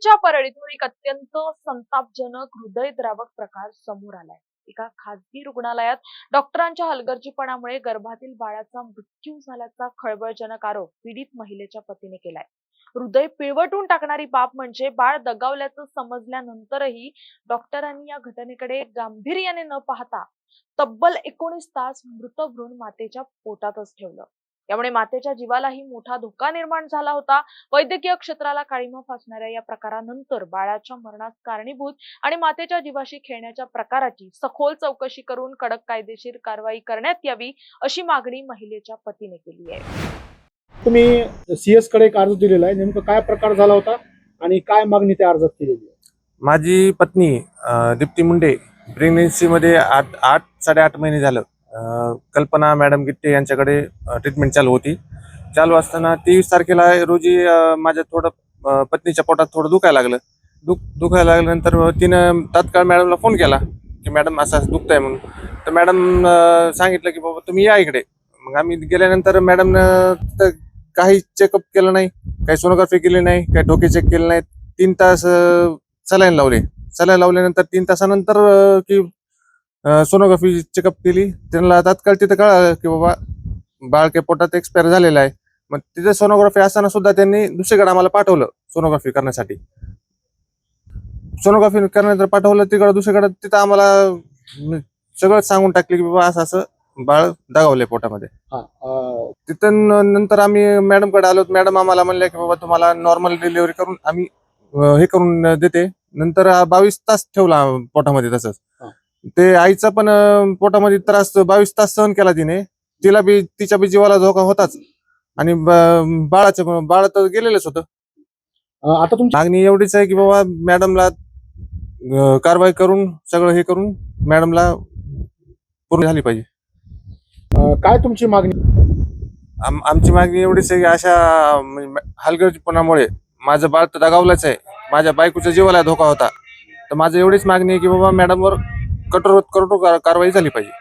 पुण्याच्या परळीतून एक अत्यंत संतापजनक हृदयद्रावक प्रकार समोर आलाय. एका खासगी रुग्णालयात डॉक्टरांच्या हलगर्जीपणामुळे गर्भातील बाळाचा मृत्यू झाल्याचा खळबळजनक आरोप पीडित महिलेच्या पतीने केलाय. हृदय पिळवटून टाकणारी बाब म्हणजे बाळ दगावल्याचं समजल्यानंतरही डॉक्टरांनी या घटनेकडे गांभीर्याने न पाहता तब्बल 19 तास मृतभ्रूण मातेच्या पोटातच ठेवलं. यामुळे मातेच्या जीवालाही मोठा धोका निर्माण झाला होता. वैद्यकीय क्षेत्राला काळिमा फासणाऱ्या या प्रकारानंतर बाळाच्या मरणास कारणीभूत आणि मातेच्या जीवाशी खेळण्याच्या प्रकाराची सखोल चौकशी करून कडक कायदेशीर कारवाई करण्यात यावी, अशी मागणी महिलेच्या पतीने केली आहे. तुम्ही सीएस कडे एक अर्ज दिलेला आहे, नेमकं काय प्रकार झाला होता आणि काय मागणी त्या अर्जात केलेली आहे? माझी पत्नी दीप्ती मुंडे प्रेग्नेन्सी मध्ये 8-8.5 महिने झालं कल्पना मॅडम गिट्टे यांच्याकडे ट्रीटमेंट चालू असताना 23 तारखेला रोजी माझ्या थोडं पत्नीच्या पोटात थोडं दुखायला लागल्यानंतर तिनं तात्काळ मॅडमला फोन केला की मॅडम असं दुखतंय म्हणून. तर मॅडम सांगितलं की बाबा तुम्ही या इकडे. मग आम्ही गेल्यानंतर मॅडमनं काही चेकअप केलं नाही, काही सोनोग्राफी केली नाही, काही डोके चेक केले नाहीत. 3 तास सलाईन लावल्यानंतर 3 तासानंतर की सोनोग्राफी चेकअप केली. त्यांना तात्काळ तिथं कळालं की बाबा बाळ के पोटात एक्सपायर झालेलं आहे. मग तिथे सोनोग्राफी असताना सुद्धा त्यांनी दुसरीकडे आम्हाला पाठवलं सोनोग्राफी करण्यासाठी. सोनोग्राफी करण्यानंतर पाठवलं दुसरीकडे. तिथं आम्हाला सगळं सांगून टाकले की बाबा असं बाळ दगावले पोटामध्ये. तिथं नंतर आम्ही मॅडमकडे आलो. मॅडम आम्हाला म्हणले की बाबा तुम्हाला नॉर्मल डिलिव्हरी करून आम्ही हे करून देते. नंतर 22 तास ठेवला पोटामध्ये. तसंच ते आईचा पण पोटामध्ये त्रास 22 तास सहन केला तिने. तिच्या बी जीवाला धोका होताच आणि बाळ तर गेलेलंच होतं. आता तुमची मागणी एवढीच आहे की बाबा मॅडमला कारवाई करून सगळं हे करून मॅडमला पूर्ण झाली पाहिजे. काय तुमची मागणी? आमची मागणी एवढीच आहे की अशा हलगर्जीपणामुळे माझं बाळ तर दगावलंच आहे. माझ्या बायकोच्या जीवाला धोका होता. तर माझं एवढीच मागणी आहे की बाबा मॅडमवर कठोर कारवाई झाली पाहिजे.